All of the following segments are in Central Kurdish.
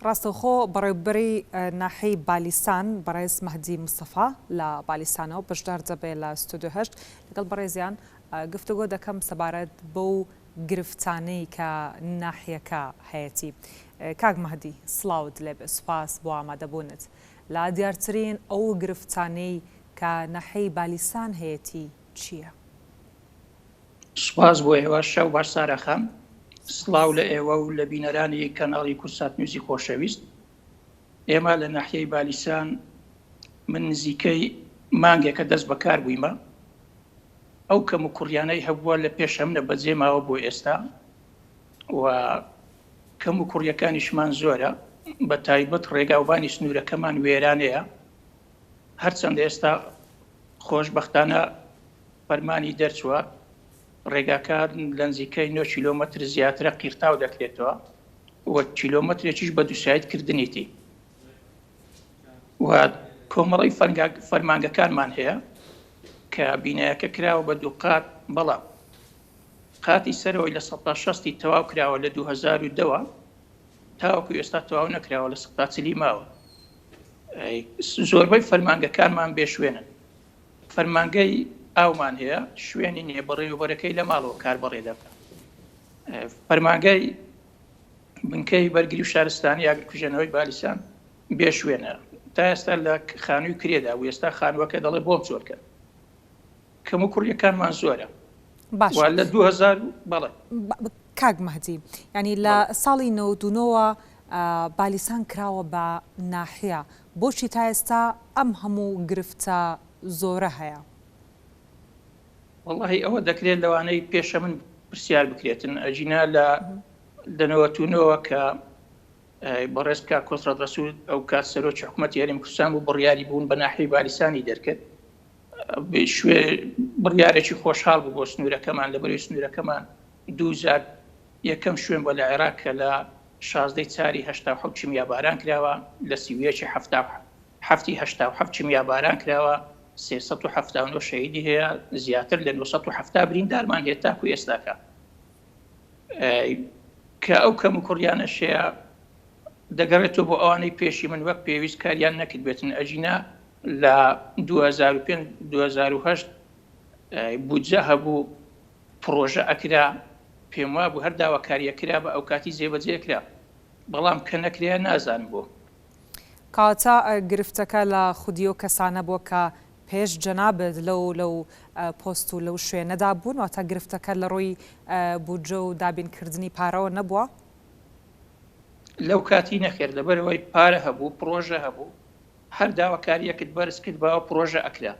ڕاستەوخۆ بەڕێوبەری ناحەی بالیسان بەڕێز مەهدی مستەفا لە بالیسانەوە بەشدار دەبێ لە ستودیۆ 8 لەگەڵ بەڕێزیان گفتوگۆ دەکەم سەبارەت بەو گرفتانەی کە ناحیەکە هەیەی. کاک مەهدی سڵاوت لێبێ، سوپاس بۆ ئامادەبوونت. لە دیارترین ئەو گرفتانەی کە ناحەی بالیسان هەیەی چییە؟ سوپاس بۆ ئێوە شەو باش سارەخەم، سڵاو لە ئێوە و لە بینەرانی کەناڵی کورسات نووزی خۆشەویست. ئێمە لە ناحیەی بالیسان من نزیکەی مانگێکە دەست بەکار بوویمە. ئەو کەم و کوڕیانەی هەبووە لە پێش ئەمنە بەجێماوە بۆ ئێستا و کەم و کوڕیەکانیشمان زۆرە، بە تایبەت ڕێگاوبانی سنوورەکەمان وێرانەیە. هەرچەندە ئێستا خۆشبەختانە فەرمانی دەرچووە ڕێگاکان لە نزیکەی 9 کیلۆمەتر زیاترە قیرتاو دەکرێتەوە و کیلۆمەترێکیش بە دووسایت-کردنیتی و کۆمەڵی فەرمانگەکانمان هەیە کە بینایەکە کراوە بە دوو قات، بەڵام قاتی سەرەوەی لە 16 تەواو کراوە لە 2002 تاوەکو ئێستا تەواو نەکراوە لە 40 ماوە. زۆربەی فەرمانگەکانمان بێ شوێنن. فەرمانگەی ئاومان هەیە، شوێنی نییە بەڕێوەبەرەکەی لە ماڵەوە کار بەڕێ دەکات. فەرمانگەی بنکەی بەرگری و شارستانی ئاگرکوژێنەوەی بالیسان بێ شوێنە، تا ئێستا لە خانووی کرێدا و ئێستا خانووەکە دەڵێ بۆم زۆرکە. کەم و کوڕیەکانمان زۆرە. باش لە 2000 بەڵێ کاک مەهدی، ینی لە ساڵی 99ەوە بالیسان کراوە بە ناحیە، بۆچی تا ئێستا ئەم هەموو گرفتە زۆرە هەیە؟ واللهی ئەوە دەکرێت لەوانەی پێشە من پرسیار بکرێتن. ئەجینا لە دەنەوەتونەوە کە بەڕێز کا کۆسڕەت ڕەسوول ئەو کات سەرۆکی حکوومەتی هەرێمی کوردستان بوو، بڕیاری بوون بە ناحیەی بالیسانی دەرکرد. بڕیارێکی خۆشحاڵ بوو بۆ سنوورەکەمان، لەبەرەوەی سنوورەکەمان 2000 یەکەم شوێن بۆ لە عێراق کە لە 16 چاری 87 چمیا باران کراوە، لە سیویەکی 87 چمیا باران کراوە، 379 شەهیدی هەیە، زیاتر لە 970 بریندارمان هەیە تاکو ئێستاکە. کە ئەو کەم و کوڕیانەشەیە دەگەڕێتەوە بۆ ئەوانەی پێشی من وەک پێویست کاریان نەکرد بێتن. ئەجینا لە 2005-2008 بودجە هەبوو، پرۆژە ئەکرا، پێم وا بوو هەر داواکاریەکرا بە ئەو کاتی جێبەجێکرا، بەڵام کە نەکرێ نازانم بۆ. کاتە گرفتەکە لە خودی و کەسانە بووە کە پێش جەنابێت لەو پۆست و لەو شوێنەدا بوون، واتە گرفتەکە لە ڕۆی بودجە و دابینکردنی پارەوە نەبووە؟ لەو کاتی نەخێر، لەبەرەوەی پارە هەبوو، پرۆژە هەبوو، هەر داواکاریەکت بەرز کرد باوە پرۆژە ئەکرا.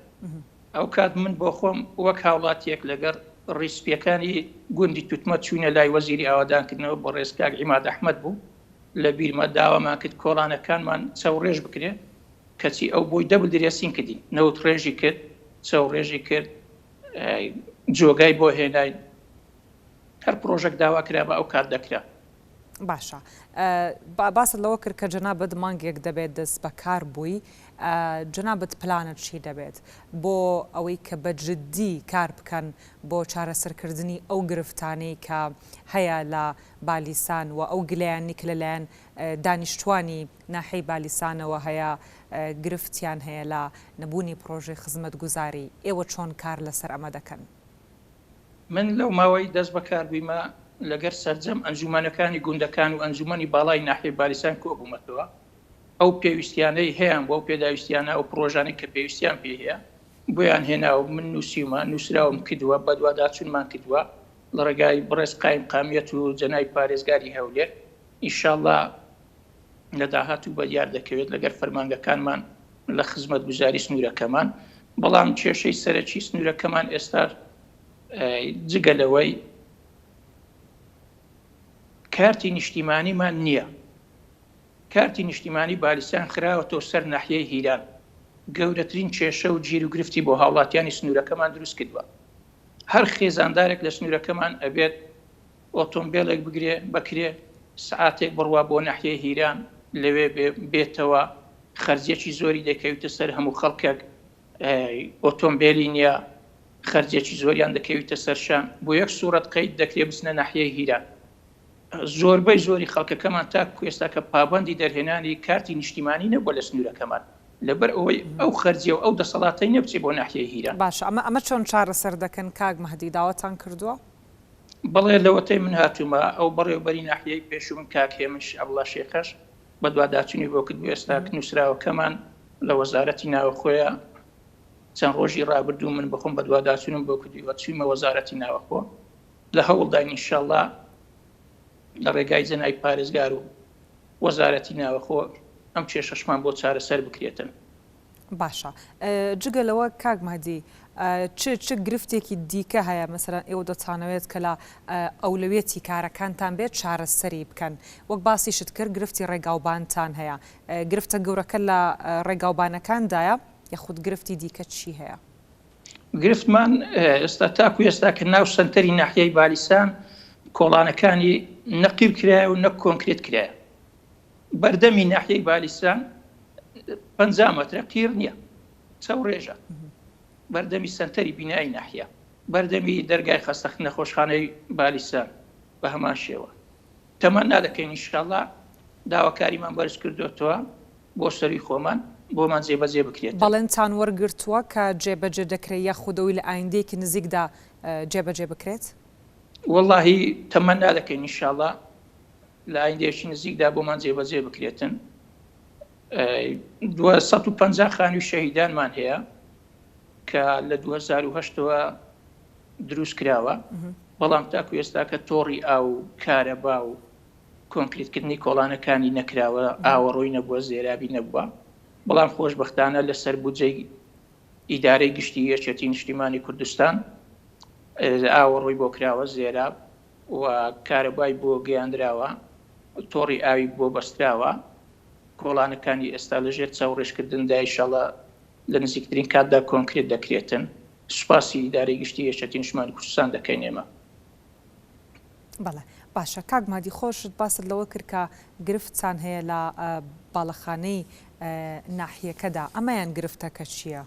ئەو کات من بۆ خۆم وەک هاوڵاتیەک لەگەر ڕیسپیەکانی گوندی توتمە چوونە لای وەزیری ئاوادانکردنەوە بۆ ڕێزکاک عیماد ئەحمەد بوو، لە بیرمە داوامان کرد کۆڵانەکانمان چاوڕێژ بکرێ، کەچی ئەو بۆی دەبل درێسین کردین، نەوت ڕێژی کرد، چاوڕێژی کرد، جۆگای بۆ هێناین، هەر پرۆژێک داواکرا بە ئەو کات دەکرا. باشە، باسە لەوە کرد کە جەنابەت مانگێک دەبێت دەست بەکار بووی، جەنابەت پلانت چی دەبێت بۆ ئەوەی کە بەجددی کار بکەن بۆ چارەسەرکردنی ئەو گرفتانەی کە هەیە لە بالیسان و ئەو گلەیانی کە لەلایەن دانیشتوانی ناحەی بالیسانەوە هەیە گرفتیان هەیە لە نەبوونی پرۆژەی خزمەتگوزاری، ئێوە چۆن کار لەسەر ئەمە دەکەن؟ من لەو ماوەی دەست بەکار بوویمە لەگەر سەرجەم ئەنجومانەکانی گوندەکان و ئەنجومەنی باڵای ناحیەی بالیسان کۆبوومەتەوە، ئەو پێویستیانەی هەیەیان بۆ پێداویستیانە و پرۆژانەی کە پێویستیان پێ هەیە بۆیان هێناوە. من نووسیمە، نووسراوم کردووە، بە دوواداچوونمان کردووە لە ڕێگای بڕێز قایم قامیەت و جەنای پارێزگاری هەولێر. ئینشاءڵڵا لە داهاتوو بە دیار دەکەوێت لەگەر فەرمانگەکانمان لە خزمەتگوزاری سنوورەکەمان. بەڵام کێشەی سەرەکی سنوورەکەمان ئێستا جگەلەوەی کارتی نیشتیمانیمان نییە. کارتی نیشتیمانی بالیسان خراوەتەوە سەر ناحیەی هیران، گەورەترین کێشە و گیر و گرفتی بۆ هاوڵاتیانی سنوورەکەمان دروست کردووە. هەر خێزاندارێک لە سنوورەکەمان ئەبێت ئۆتۆمبیلێک بگرێ بکرێ، سعاتێک بڕوا بۆ ناحیەی هیران، لەوێ بێتەوە، خەرجێکی زۆری دەکەوێتە سەر هەموو خەڵکێک، ئۆتۆمبیلی نییە، خەرجێکی زۆریان دەکەوێتە سەرشان، بۆ یەک سوورەت قەید دەکرێت بچنە ناحیەی هیران. زۆربەی زۆری خەڵکەکەمان تاکو ئێستا کە پابەندی دەرهێنانی کارتی نیشتیمانی نەبووە لە سنوورەکەمان لەبەر ئەوەی ئەو خەرجیە و ئەو دەسەڵاتەی نەبچێت بۆ ناحیەی هیران. باش ئەمە چۆن چارەسەر دەکەن کاک مەهدی داوەتان کردووە؟ بەڵێ لەوەتەی من هاتوومە ئەو بەڕێوەبەری ناحیەی پێشوو من کاک هێمش ئەبڵا شێخەش بە دوواداچوونی بۆ کرد ئێستا نووسراوەکەمان لە وەزارەتی ناوەخۆیە چەند ڕۆژی ڕابردوو من بخۆم بە دوواداچوونم بۆ کردیوە چوویمە وەزارەتی ناوەخۆ لە هەوڵداین ئینشاءڵڵا لە ڕێگای جەنای پارێزگار و وەزارەتی ناوەخۆ ئەم کێشەشمان بۆ چارەسەر بکرێتن. باشە جگەلەوە کاک مەهدی چ گرفتێکی دیکە هەیە مەسەرەن ئێوە دەتوانەوێت کە لە ئەولەوێتی کارەکانتان بێت چارەسەری بکەن وەک باسیشت کرد گرفتی ڕێگاوبانتان هەیە گرفتە گەورەکە لە ڕێگاوبانەکاندایە یاخود گرفتی دیکە چی هەیە؟ گرفتمان ئێستا تاکو ئێستا کە ناو سنتەری ناحیەی بالیسان کۆڵانەکانی نەقیر کرایە و نەک کۆنکرێت کرایە بەردەمی ناحیەی بالیسان 50 مەترە قیر نییە چەو ڕێژە بەردەمی سنتەری بینایی ناحیە بەردەمی دەرگای خەستەخت نەخۆشخانەی بالیسان بە هەمان شێوە تەمان نادەکەین ئینشاءڵڵا داواکاریمان بەرز کردوێتەوە بۆ سەری خۆمان بۆمان جێبەجێ بکرێت. بەڵێنتان وەرگرتووە کە جێبەجێ دەکرێت یاخودەوەی لە ئایندەیەکی نزیکدا جێبەجێ بکرێت؟ وەڵڵاهی تەمان نادەکەین ئینشاءڵڵا لە ئایندەیەکی نزیکدا بۆمان جێبەجێ بکرێتن. 250 خانووی شەهیدانمان هەیە کە لە 2008ەوە دروست کراوە بەڵام تاکو ئێستا کە تۆڕی ئاو کارەبا و کۆنکریتکردنی کۆڵانەکانی نەکراوە ئاوەڕۆی نەبووە زێرابی نەبووە بەڵام خۆشبەختانە لەسەر بودجەی ئیدارەی گشتی یەکێتی نیشتیمانی کوردستان ئاوەڕۆی بۆ کراوە زێراب و کارەبای بۆ گەیاندراوە تۆڕی ئاوی بۆ بەستراوە کۆڵانەکانی ئێستا لەژێر چاوڕێژکردندا ئینشاڵڵا لە نزیکترین کاتدا کۆنکرێت دەکرێتن سوپاسی ئیدارەی گشتی یەکێتی نیشتیمانی کوردستان دەکەین ئێمە. بەڵێ باشە کاک مەهدی خۆشت باست لەوە کرد کە گرفتتان هەیە لە باڵەخانەی ناحیەکەدا ئەمەیان گرفتەکە چییە؟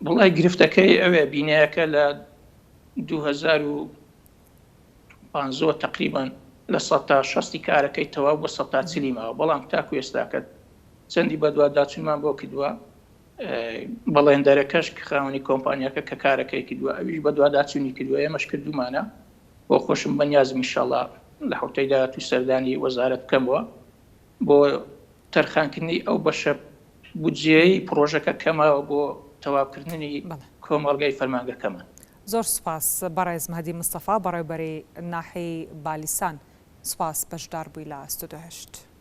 وڵای گرفتەکەی ئەوێ بینایەکە لە 2015 تقریبا لە 160 کارەکەی تەواو بۆ 140 ماوە بەڵام تاکو ئێستاکەت چەندی بە دوواداچوونمان بۆ کردووە بەڵێندەرەکەش کە خاوەنی کۆمپانیاکە کە کارەکەی کردووە ئەویش بە دوواداچوونی کردووە ئێمەش کردومانە بۆ خۆشم بەنیازم ئینشاءڵڵا لە حوتەی داهاتوو سەردانی وەزارەت بکەمەوە بۆ تەرخانکردنی ئەو بەشە بودجێی پرۆژەکە کەمەوە بۆ تەواوکردنی کۆمەڵگەی فەرمانگەکەمان. زۆر سوپاس بەڕێز مەهدی مستەفا بەڕێوەبەری ناحیەی بالیسان سوپاس بەشدار بووی لە ستودیۆ 8.